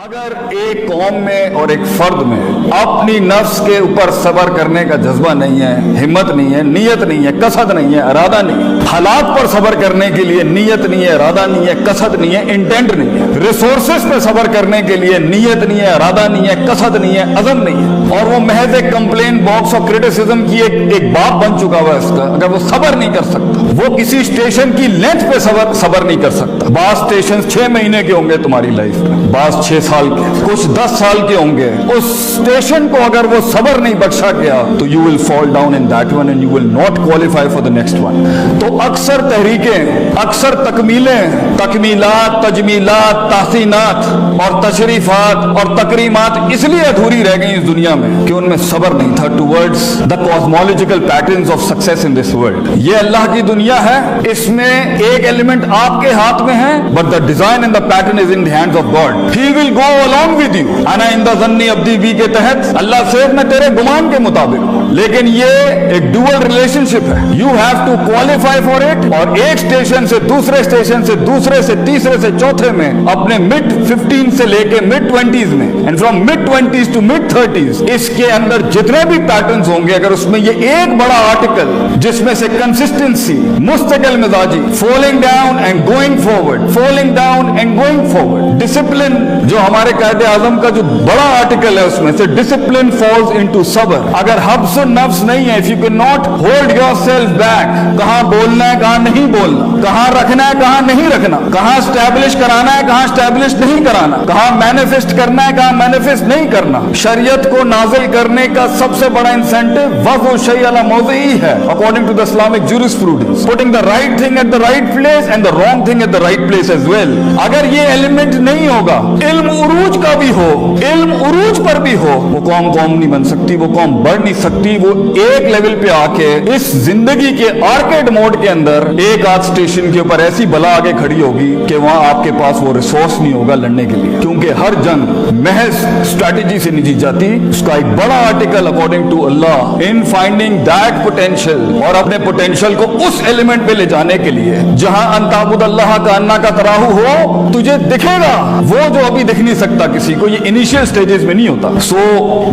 اگر ایک قوم میں اور ایک فرد میں اپنی نفس کے اوپر صبر کرنے کا جذبہ نہیں ہے، ہمت نہیں ہے، نیت نہیں ہے، قصد نہیں ہے، ارادہ نہیں ہے، حالات پر صبر کرنے کے لیے نیت نہیں ہے، ارادہ نہیں ہے، قصد نہیں ہے، انٹینٹ نہیں ہے، ریسورسز پہ صبر کرنے کے لیے نیت نہیں ہے، ارادہ نہیں ہے، قصد نہیں ہے، عزم نہیں ہے، اور وہ محض ایک کمپلین باکس اور کرٹیسزم کی ایک باپ بن چکا ہوا ہے اس کا، اگر وہ صبر نہیں کر سکتا، وہ کسی اسٹیشن کی لینتھ پہ صبر نہیں کر سکتا۔ بعض اسٹیشن 6 مہینے کے ہوں گے تمہاری لائف میں، بعض 6 سال کے، کچھ 10 سال کے ہوں گے، اس اسٹیشن کو اگر وہ صبر نہیں بخشا گیا تو you will fall down in that one and you will not qualify for the next one۔ تو اکثر تحریکیں، اکثر تکمیلات، تجمیلات، تحسینات اور تشریفات اور تکریمات اس لیے ادھوری رہ گئی اس دنیا میں کہ ان میں صبر نہیں تھا towards the cosmological patterns of success in this world۔ یہ اللہ کی دنیا ہے، اس میں ایک ایلیمنٹ آپ کے ہاتھ میں ہے but the design and the pattern is in the hands of God۔ He will go along with you۔ انا عند ظن عبدی بی کے تحت اللہ سے میں تیرے گمان کے مطابق، لیکن یہ ایک ڈوئل ریلیشن شپ ہے، you have to qualify for it, اور ایک اسٹیشن سے دوسرے اسٹیشن سے دوسرے سے تیسرے سے چوتھے میں، اپنے mid 15 سے لے کے mid 20s میں، and from mid 20s to mid 30s، اس کے اندر جتنے بھی پیٹرنز ہوں گے، اگر اس میں یہ ایک بڑا آرٹیکل جس میں سے کنسسٹنسی، مستقل مزاجی، falling down and going forward, falling down and going forward, discipline جو ہمارے قائد اعظم کا جو بڑا آرٹیکل ہے اس میں سے ڈسپلن فالز انٹو صبر۔ اگر حبس النفس نہیں ہے، if you cannot hold yourself back، کہاں بولنا ہے کہاں نہیں بولنا، کہاں رکھنا ہے کہاں نہیں رکھنا، کہاں اسٹیبلش کرانا ہے کہاں اسٹیبلش نہیں کرانا، کہاں مینیفیسٹ کرنا ہے کہاں مینیفیسٹ نہیں کرنا۔ شریعت کو نازل کرنے کا سب سے بڑا انسینٹو وضع الشیء علی موضعہ ہے according to the Islamic jurisprudence، putting the right thing at the right place and the wrong thing at the right place as well۔ اگر یہ ایلیمنٹ نہیں ہوگا، علم عروج کا بھی ہو، علم عروج پر بھی ہو، وہ قوم نہیں بن سکتی، وہ قوم بڑھ نہیں سکتی۔ وہ ایک لیول پہ آ کے اس زندگی کے آرکیڈ موڈ کے اندر ایک آدھ اسٹیشن کے اوپر ایسی بلا آگے کھڑی ہوگی کہ وہاں آپ کے پاس وہ ریسورس نہیں ہوگا لڑنے کے لیے، کیونکہ ہر جنگ محض اسٹریٹجی سے نہیں جیت جاتی۔ اس کا ایک بڑا آرٹیکل اکارڈنگ ٹو اللہ ان فائنڈنگ دیٹ پوٹینشیل، اور اپنے پوٹینشیل کو اس ایلیمنٹ پہ لے جانے کے لیے جہاں ان تعبد اللہ کا انا کا تراہو ہو، تجھے دکھے گا وہ جو ابھی دکھ نہیں سکتا کسی کو، یہ انیشیل سٹیجز میں نہیں ہوتا۔ سو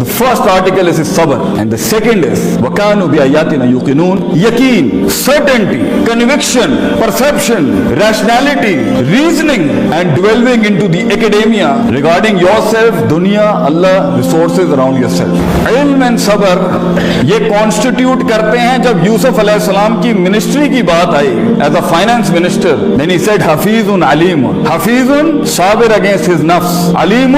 the first article is صبر and the second is وَكَانُوا بِآيَاتِنَا يُوقِنُونَ، یقین، certainty، conviction، perception، rationality، reasoning and delving into the academia regarding yourself، دنیا، اللہ، resources around yourself۔ علم and صبر یہ constitute کرتے ہیں۔ جب یوسف علیہ السلام کی منسٹری کی بات آئی as a finance minister، then he said Hafeez Aleem, Hafeez Sabir against his نفس، علیم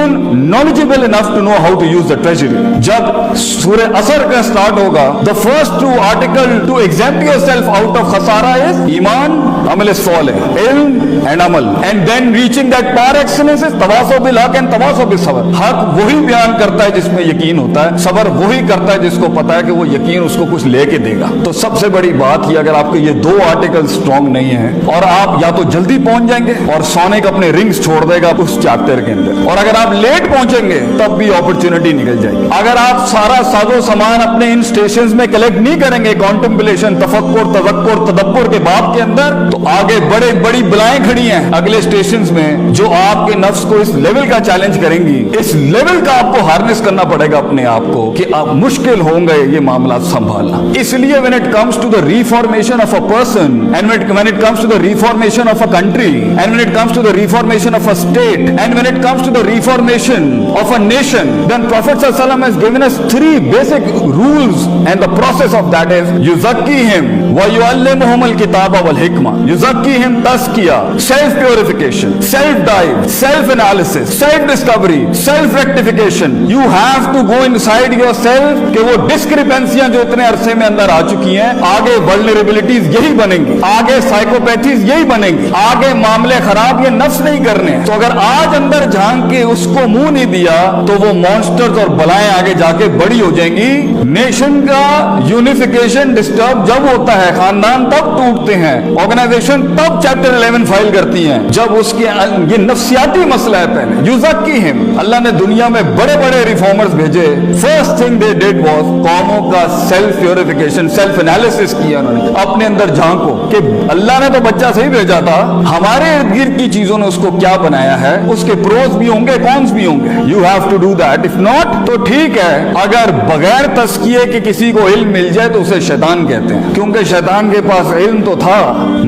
knowledgeable enough to know how to use the treasury۔ جب سورہ عصر کا سٹارٹ ہوگا، the first two article to exempt yourself out of خسارہ is ایمان، عمل صالح، علم and عمل، and then reaching that par excellence is تواصوا بالحق and تواصوا بالصبر۔ حق وہی بیان کرتا ہے جس میں یقین ہوتا ہے، صبر وہی کرتا ہے جس کو پتا ہے کہ وہ یقین اس کو کچھ لے کے دے گا۔ تو سب سے بڑی بات یہ، اگر آپ کے یہ دو آرٹیکل سٹرونگ نہیں ہیں، اور آپ یا تو جلدی پہنچ جائیں گے اور سونک اپنے رنگز چھوڑ دے گا اس چیپٹر کے اندر، اور اگر آپ لیٹ پہنچیں گے تب بھی اپرچونٹی نکل جائے گی۔ اگر آپ سارا ساز و سامان اپنے ان سٹیشنز میں کلیکٹ نہیں کریں گے، کانٹمپلیشن، تفکر، تذکر، تدبر کے باب کے اندر، تو آگے بڑی بلائیں کھڑی ہیں اگلے سٹیشنز میں جو آپ کے نفس کو اس لیول کا چیلنج کریں گی۔ اس لیول کا آپ کو ہارنس کرنا پڑے گا اپنے آپ کو کہ آپ مشکل ہوں گے یہ معاملات سنبھالنا۔ اس لیے when it comes to the reformation of a person and when it comes to the reformation of a country and when it comes to the reformation of a state and when it comes to the reformation of a nation, then Prophet ﷺ has given us 3 basic rules, and the process of that is yuzakkihim wa yuallimuhum al-kitaba wal-hikmah۔ yuzakkihim tazkiyah، self purification، self dive، self analysis، self discovery، self rectification۔ you have to go inside yourself کہ وہ ڈسکریپنسیاں جو اتنے عرصے میں اندر آ چکی ہیں، آگے vulnerabilities یہی بنیں گی، آگے psychopathies یہی بنیں گی، آگے معاملے خراب یہ نفس نہیں کرنے۔ تو اگر آج اندر جھانک کے اس کو منہ نہیں دیا تو وہ مانسٹرز اور بلائیں آگے جا کے بڑی ہو جائیں گی۔ نیشن کا یونیفیکیشن ڈسٹرب جب ہوتا ہے، خاندان تب ٹوٹتے ہیں، آرگنائزیشن تب چیپٹر 11 فائل کرتی ہیں جب اس کے یہ نفسیاتی مسئلہ ہے۔ پہلے یزکیہم، اللہ نے دنیا میں بڑے ریفارمرز بھیجے، first thing they did was قوموں کا سیلف پیوریفیکیشن، سیلف انالیسس کیا انہوں نے، اپنے اندر جھانکو کہ اللہ نے تو بچہ صحیح بھیجا تھا، ہمارے ارد گرد کی چیزوں نے اس کو کیا بنایا ہے، اس کے پروز بھی ہوں گے, کونس بھی ہوں گے. You have to do that. If not تو ٹھیک ہے, اگر بغیر تزکیے کے کسی کو علم مل جائے تو اسے شیطان کہتے ہیں, کیونکہ شیطان کے پاس علم تو تھا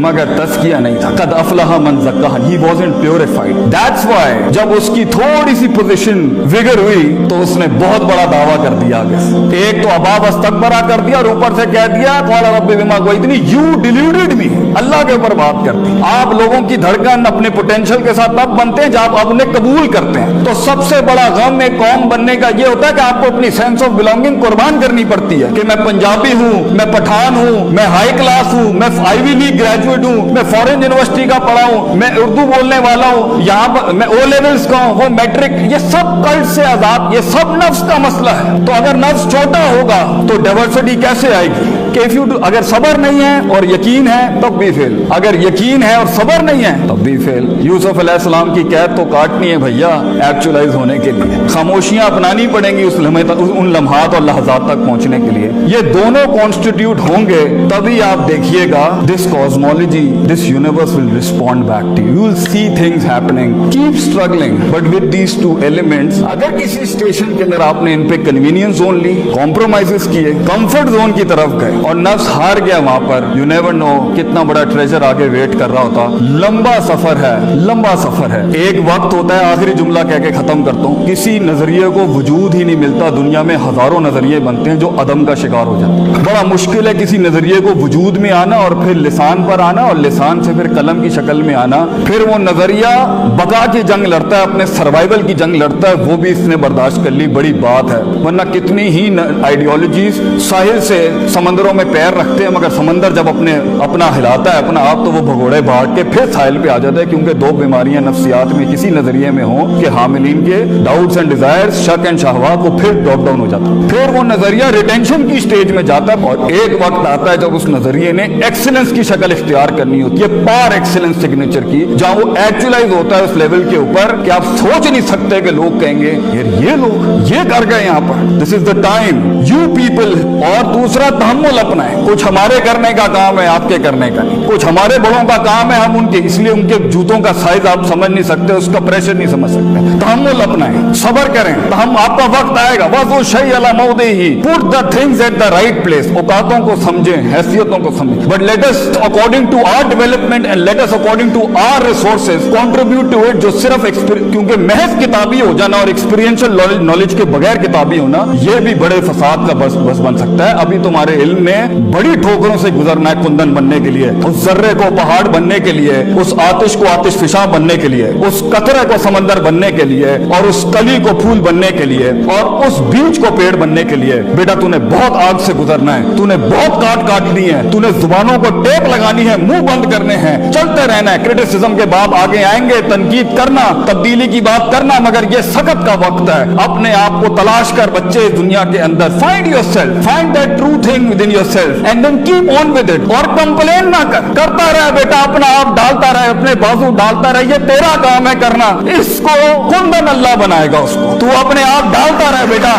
مگر تزکیہ نہیں تھا. قد افلح من زکاہا, he wasn't purified. That's why جب اس کی تھوڑی سی پوزیشن وگر ہوئی تو اس نے بہت بڑا دعویٰ کر دیا آگے سے. ایک تو ابا واستکبرا کر دیا اور اوپر سے کہہ دیا قال رب بما اغویتنی, you deluded me. اللہ کے اوپر بات کرتی. آپ لوگوں کی دھڑکن اپنے پوٹینشیل کے ساتھ تب بنتے ہیں جب آپ انہیں قبول کرتے ہیں. تو سب سے بڑا غم ایک قوم بننے کا یہ ہوتا ہے کہ آپ کو اپنی سینس آف بلانگنگ قربان کرنی پڑتی ہے, کہ میں پنجابی ہوں, میں پٹھان ہوں, میں ہائی کلاس ہوں, میں آئی وی لیگ گریجویٹ ہوں, میں فورن یونیورسٹی کا پڑھا ہوں, میں اردو بولنے والا ہوں, یہاں پر میں او لیولز کا ہوں, وہ میٹرک. یہ سب کلٹ سے آزاد, یہ سب نفس کا مسئلہ ہے. تو اگر نفس چھوٹا ہوگا تو ڈائیورسٹی کیسے آئے گی؟ کہ اگر صبر نہیں ہے اور یقین ہے تب بھی فیل, اگر یقین ہے اور صبر نہیں ہے تب بھی فیل. یوسف علیہ السلام کی قید تو کاٹنی ہے بھیا ایکچولائز ہونے کے لیے, خاموشیاں اپنانی پڑیں گی اس لمحے تک, ان لمحات اور لحظات تک پہنچنے کے لیے. یہ دونوں کانسٹیٹیوٹ ہوں گے تبھی آپ دیکھیے گا this cosmology, this universe will respond back to you. You will see things happening. Keep struggling but with these two elements. اگر کسی اسٹیشن کے اندر آپ نے ان پہ کنوینئنس زون لی, کمپرومائزز کیے, کمفرٹ زون کی طرف گئے اور نفس ہار گیا وہاں پر, یو نیور نو کتنا بڑا ٹریجر آگے ویٹ کر رہا ہوتا. لمبا سفر ہے, لمبا سفر ہے. ایک وقت ہوتا ہے, آخری جملہ کہہ کے ختم کرتا ہوں, کسی نظریے کو وجود ہی نہیں ملتا. دنیا میں ہزاروں نظریے بنتے ہیں جو عدم کا شکار ہو جاتے ہیں. بڑا مشکل ہے کسی نظریے کو وجود میں آنا اور پھر لسان پر آنا اور لسان سے پھر قلم کی شکل میں آنا. پھر وہ نظریہ بقا کی جنگ لڑتا ہے, اپنے سروائیول کی جنگ لڑتا ہے. وہ بھی اس نے برداشت کر لی, بڑی بات ہے. ورنہ کتنی ہی آئیڈیالوجیز ساحل سے سمندروں میں پیر رکھتے ہیں, مگر سمندر جب اپنا ہلاتا ہے اپنا آپ تو وہ بھگوڑے بھاگ کے پھر ساحل پہ آ جاتا ہے. کیونکہ دو بیماریاں نفسیات میں کسی نظریے میں ہوں کہ حاملین کے ڈاؤٹس اینڈ ڈیزائرز, شک اینڈ شہوات, وہ پھر ڈراپ ڈاؤن ہو جاتا ہے. پھر وہ نظریہ ریٹینشن کی سٹیج میں جاتا ہے اور ایک وقت آتا ہے جب اس نظریے نے ایکسلنس کی شکل اختیار کرنی ہوتی ہے, پار ایکسلنس سگنیچر کی, جہاں وہ ایکچولائز ہوتا ہے اس لیول کے اوپر کہ آپ سوچ نہیں سکتے کہ لوگ کہیں گے یار یہ لوگ یہ کر گئے یہاں پر. دس از دا ٹائم یو پیپل. اور دوسرا تحمل اپنا ہے. کچھ ہمارے کرنے کا کام ہے, آپ کے کرنے کا نہیں. کچھ ہمارے بڑوں کا کام ہے, ہم ان کے, اس لیے ان کے جوتوں کا سائز آپ سمجھ نہیں سکتے, اس کا پریشر نہیں سمجھ سکتے. تحمل اپنا ہے, صبر کریں. ہم آپ کا وقت آئے گا, بس وہ شیء علی موضعہ, put the things at the right place. اوقاتوں کو سمجھیں, حیثیتوں کو سمجھیں, but let us according to our development and let us according to our resources contribute to it. جو صرف کیونکہ محض کتابی ہو جانا اور ایکسپیرینشل نالج کے بغیر کتابی ہونا یہ بھی بڑے فساد کا بس بن سکتا ہے. ابھی تمہارے علم میں بڑی ٹھوکروں سے گزرنا ہے کندن بننے کے لیے, اس ذرے کو پہاڑ بننے کے لیے, اس آتش کو آتش فشاں بننے کے لیے, اس قطرے کو سمندر بننے کے لیے, اور اس کلی کو پھول بننے کے لیے, اور اس بیج کو پیڑ بننے کے لیے. بیٹا تو نے بہت آگ سے گزرنا ہے, تو نے بہت کاٹنی ہے, تو نے زبانوں کو ٹیپ لگانی ہے, منہ بند کرنے ہیں, چلتے رہنا ہے. کرٹیسزم کے باب آگے آئیں گے, تنقید کرنا, تبدیلی کی بات کرنا, مگر یہ سخت کا وقت ہے. اپنے آپ کو تلاش کر بچے دنیا کے اندر, find yourself, find that true thing within yourself and then keep on with it. اور کمپلین نہ کرتا رہے بیٹا, اپنا آپ ڈالتا رہے, اپنے بازو ڈالتا رہے, یہ تیرا کام ہے کرنا. اس کو کندن اللہ بنائے گا, اس کو تو اپنے آپ ڈالتا رہے بیٹا,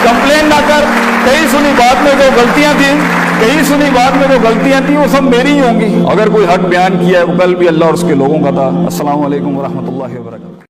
کمپلین نہ کر. کئی سنی بات میں جو غلطیاں تھیں وہ سب میری ہی ہوں گی. اگر کوئی حق بیان کیا ہے وہ کل بھی اللہ اور اس کے لوگوں کا تھا. السلام علیکم ورحمۃ اللہ وبرکاتہ.